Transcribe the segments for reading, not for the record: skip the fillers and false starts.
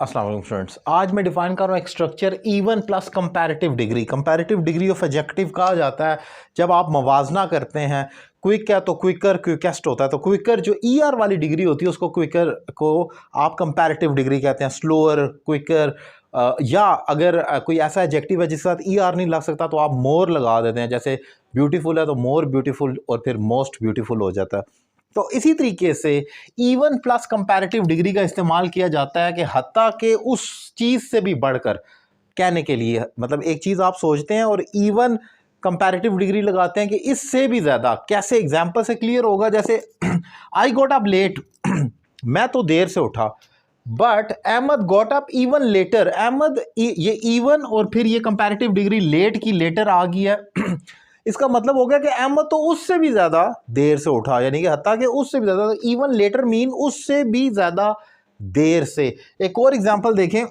अस्सलाम वालेकुम स्टूडेंट्स, आज मैं डिफाइन कर रहा हूँ एक structure even plus comparative degree. Comparative degree of adjective कहा जाता है जब आप मवाजना करते हैं। क्विक है तो क्विकर क्विकेस्ट होता है, तो क्विकर जो ईआर वाली डिग्री होती है उसको क्विकर को आप कंपैरेटिव डिग्री कहते हैं। स्लोअर, क्विकर, या अगर कोई ऐसा एडजेक्टिव है जिसके साथ ईआर नहीं लग सकता तो आप मोर लगा देते हैं। जैसे ब्यूटीफुल है तो मोर ब्यूटीफुल और फिर मोस्ट ब्यूटीफुल हो जाता है। तो इसी तरीके से इवन प्लस कंपैरेटिव डिग्री का इस्तेमाल किया जाता है कि हत्ता के उस चीज़ से भी बढ़कर कहने के लिए, मतलब एक चीज़ आप सोचते हैं और इवन कंपैरेटिव डिग्री लगाते हैं कि इससे भी ज़्यादा। कैसे? एग्जाम्पल से क्लियर होगा। जैसे आई गॉट अप लेट, मैं तो देर से उठा, but Ahmad got up even later. Ahmad, ये इवन और फिर ये कंपैरेटिव डिग्री लेट की लेटर आ गई है। इसका मतलब हो गया कि अहमद तो उससे भी ज्यादा देर से उठा, यानी कि हत्ता के उससे भी ज्यादा। इवन लेटर मीन उससे भी ज्यादा देर से। एक और एग्जांपल देखें।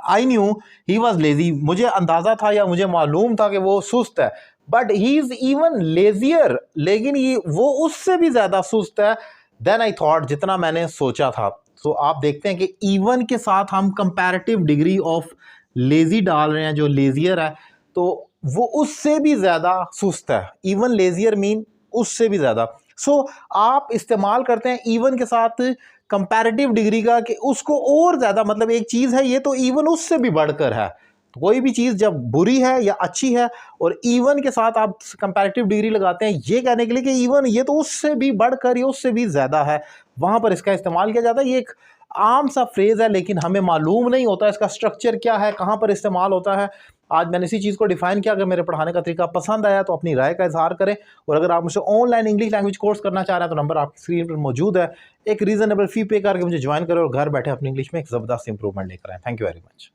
I knew he was lazy, मुझे अंदाजा था या मुझे मालूम था कि वो सुस्त है, but he is even leisure, लेकिन ये वो उससे भी ज्यादा सुस्त है देन आई थॉट, जितना मैंने सोचा था। तो आप देखते हैं कि इवन के साथ हम कंपैरेटिव डिग्री ऑफ लेजी डाल रहे हैं, जो लेजियर है तो वो उससे भी ज्यादा सुस्त है। इवन लेजियर मीन उससे भी ज्यादा। सो आप इस्तेमाल करते हैं इवन के साथ कंपैरेटिव डिग्री का कि उसको और ज्यादा, मतलब एक चीज है ये तो इवन उससे भी बढ़कर है। कोई भी चीज जब बुरी है या अच्छी है और इवन के साथ आप कंपैरेटिव डिग्री लगाते हैं ये कहने के लिए कि इवन ये तो उससे भी बढ़कर, ये उससे भी ज्यादा है, वहां पर इसका इस्तेमाल किया जाता है। ये एक आम सा फ्रेज है लेकिन हमें मालूम नहीं होता इसका स्ट्रक्चर क्या है, कहां पर इस्तेमाल होता है। आज मैंने इसी चीज़ को डिफाइन किया। अगर मेरे पढ़ाने का तरीका पसंद आया तो अपनी राय का इजहार करें, और अगर आप मुझसे ऑनलाइन इंग्लिश लैंग्वेज कोर्स करना चाह रहे हैं तो नंबर आपकी स्क्रीन पर मौजूद है। एक रीजनेबल फी पे करके मुझे ज्वाइन करें और घर बैठे अपनी इंग्लिश में एक ज़बरदस्त इंप्रूवमेंट लेकर आए। Thank you very much.